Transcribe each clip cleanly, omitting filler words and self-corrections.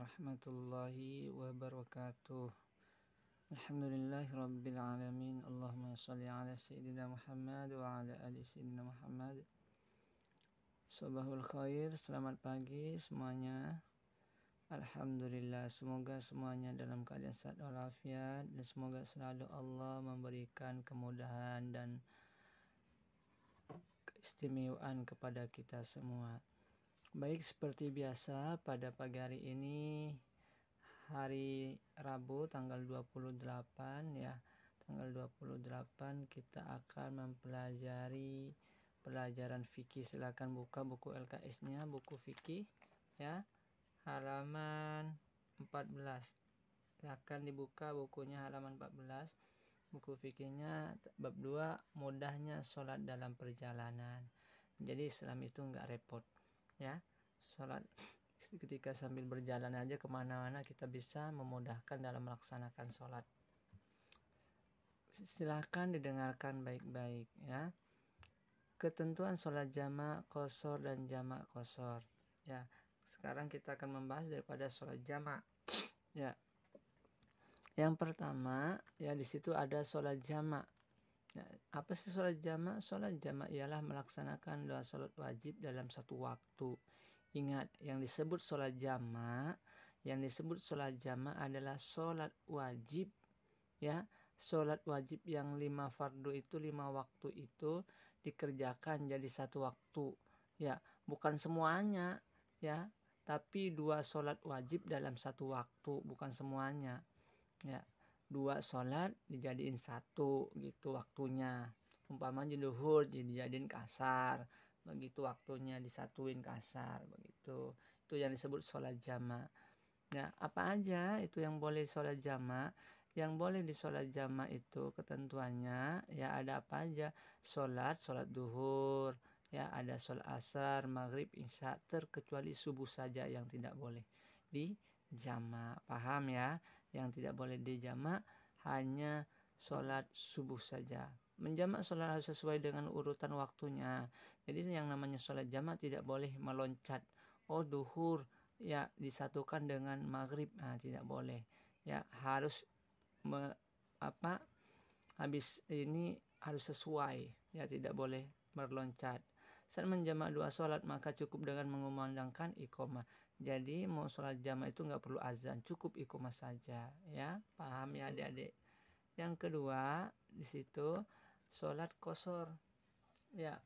warahmatullahi wabarakatuh. Alhamdulillahirabbil alamin. Allahumma shalli ala sayyidina Muhammad wa ala ali sayyidina Muhammad. Sabahul khair, selamat pagi semuanya. Alhamdulillah, semoga semuanya dalam keadaan sehat walafiat dan semoga selalu Allah memberikan kemudahan dan keistimewaan kepada kita semua. Baik, seperti biasa pada pagi hari ini, hari Rabu tanggal 28 ya. Tanggal 28 kita akan mempelajari pelajaran fikih. Silakan buka buku LKS-nya, buku fikih ya. Halaman 14. Silakan dibuka bukunya halaman 14. Buku fikihnya bab 2, mudahnya sholat dalam perjalanan. Jadi Islam itu enggak repot ya, sholat ketika sambil berjalan aja kemana-mana kita bisa memudahkan dalam melaksanakan sholat. Silahkan didengarkan baik-baik ya. Ketentuan sholat jamak qashar dan jamak qashar ya. Sekarang kita akan membahas daripada sholat jamak ya. Yang pertama ya, di situ ada sholat jamak. Nah, apa sih sholat jamak? Sholat jamak ialah melaksanakan dua sholat wajib dalam satu waktu. Ingat, yang disebut sholat jamak adalah sholat wajib ya. Sholat wajib yang 5 fardu itu, 5 waktu itu dikerjakan jadi satu waktu ya. Bukan semuanya ya, tapi 2 sholat wajib dalam satu waktu, bukan semuanya ya. 2 sholat dijadiin satu gitu waktunya. Umpamanya duhur dijadiin kasar, begitu waktunya disatuin kasar begitu. Itu yang disebut sholat jamak. Nah, apa aja itu yang boleh sholat jamak? Yang boleh di sholat jamak itu ketentuannya ya, ada apa aja? Sholat duhur ya, ada sholat asar, maghrib, isya, terkecuali subuh saja yang tidak boleh di jamak. Paham ya? Yang tidak boleh dijamak hanya sholat subuh saja. Menjamak sholat harus sesuai dengan urutan waktunya. Jadi yang namanya sholat jamak tidak boleh meloncat. Oh, duhur ya disatukan dengan maghrib, nah tidak boleh ya. Harus habis ini harus sesuai ya, tidak boleh meloncat. Saat menjamak 2 sholat maka cukup dengan mengumandangkan iqamah. Jadi mau sholat jamak itu nggak perlu azan, cukup iqamah saja ya. Paham ya adik-adik? Yang kedua di situ sholat qashar ya.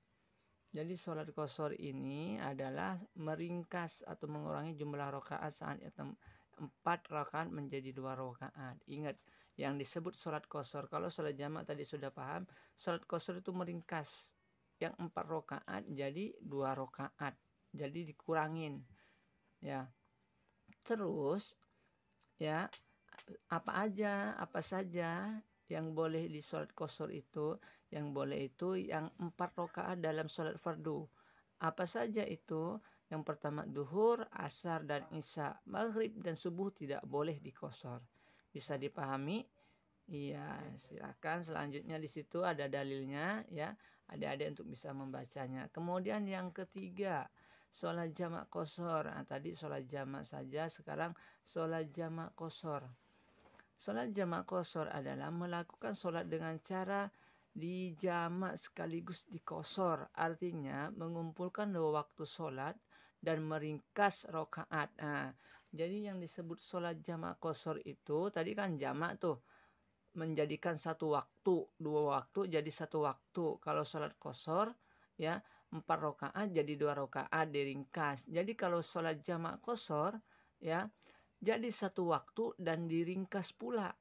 Jadi sholat qashar ini adalah meringkas atau mengurangi jumlah rakaat saat 4 rakaat menjadi 2 rakaat. Ingat, yang disebut sholat qashar, kalau sholat jamak tadi sudah paham, sholat qashar itu meringkas yang 4 rakaat jadi 2 rakaat. Jadi dikurangin ya. Terus ya, apa saja yang boleh di sholat qashar itu? Yang boleh itu yang 4 rakaat dalam sholat fardu. Apa saja itu? Yang pertama duhur, asar dan isya. Maghrib dan subuh tidak boleh di qashar. Bisa dipahami? Iya, silakan. Selanjutnya di situ ada dalilnya ya. Adik-adik untuk bisa membacanya. Kemudian yang ketiga, sholat jamak qashar. Nah, tadi sholat jamak saja, sekarang sholat jamak qashar. Sholat jamak qashar adalah melakukan sholat dengan cara dijamak sekaligus di qashar. Artinya mengumpulkan 2 waktu sholat dan meringkas rakaat. Nah, jadi yang disebut sholat jamak qashar itu tadi kan jamak tuh, menjadikan satu waktu, 2 waktu jadi satu waktu. Kalau sholat qashar ya 4 rakaat jadi 2 rakaat diringkas. Jadi kalau sholat jamak qashar ya jadi satu waktu dan diringkas pula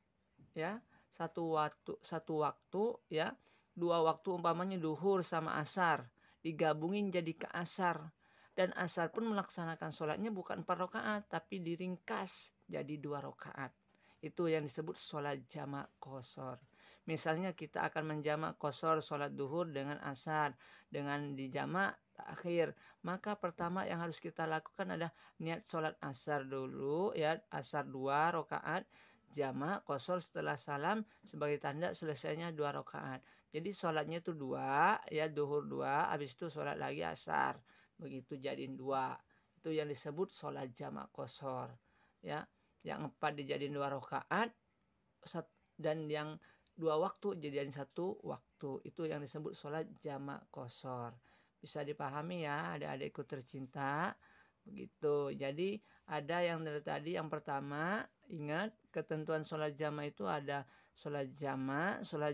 ya. Satu waktu ya, 2 waktu umpamanya duhur sama asar digabungin jadi ke asar. Dan asar pun melaksanakan sholatnya bukan 4 rakaat tapi diringkas jadi 2 rakaat. Itu yang disebut sholat jamak qashar. Misalnya kita akan menjamak qashar sholat duhur dengan asar, dengan dijamak akhir. Maka pertama yang harus kita lakukan adalah niat sholat asar dulu ya, asar 2 rakaat, jamak qashar setelah salam sebagai tanda selesainya 2 rakaat. Jadi sholatnya itu 2 ya, duhur 2, habis itu sholat lagi asar. Begitu jadiin 2. Itu yang disebut sholat jamak qashar ya. Yang 4 dijadiin 2 rakaat dan yang 2 waktu dijadiin 1 waktu. Itu yang disebut sholat jamak qashar. Bisa dipahami ya adik-adikku tercinta. Begitu. Jadi ada yang dari tadi, yang pertama ingat ketentuan sholat jamak itu ada sholat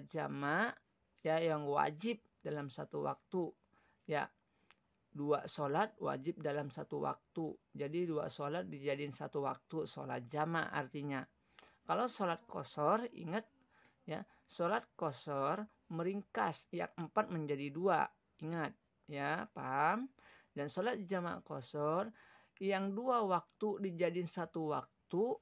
jamak ya yang wajib dalam satu waktu ya. 2 sholat wajib dalam satu waktu. Jadi 2 sholat dijadiin satu waktu, sholat jamak artinya. Kalau sholat qashar ingat ya, sholat qashar meringkas yang 4 menjadi 2. Ingat ya, paham? Dan sholat jamak qashar yang 2 waktu dijadiin satu waktu,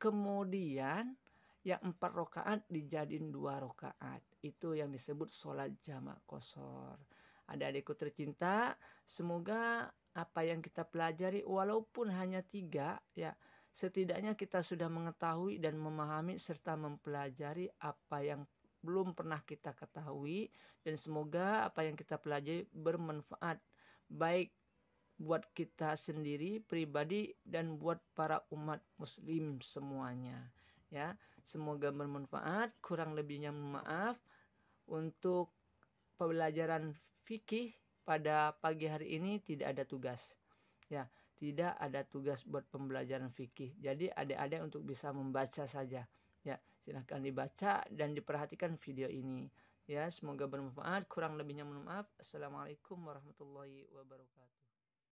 kemudian yang 4 rakaat dijadiin 2 rakaat. Itu yang disebut sholat jamak qashar. Adik-adikku tercinta, semoga apa yang kita pelajari walaupun hanya 3 ya, setidaknya kita sudah mengetahui dan memahami serta mempelajari apa yang belum pernah kita ketahui, dan semoga apa yang kita pelajari bermanfaat baik buat kita sendiri pribadi dan buat para umat muslim semuanya ya. Semoga bermanfaat, kurang lebihnya maaf. Untuk pembelajaran fikih pada pagi hari ini tidak ada tugas ya, tidak ada tugas buat pembelajaran fikih. Jadi adik-adik untuk bisa membaca saja ya. Silahkan dibaca dan diperhatikan video ini ya. Semoga bermanfaat, kurang lebihnya mohon maaf. Assalamualaikum warahmatullahi wabarakatuh.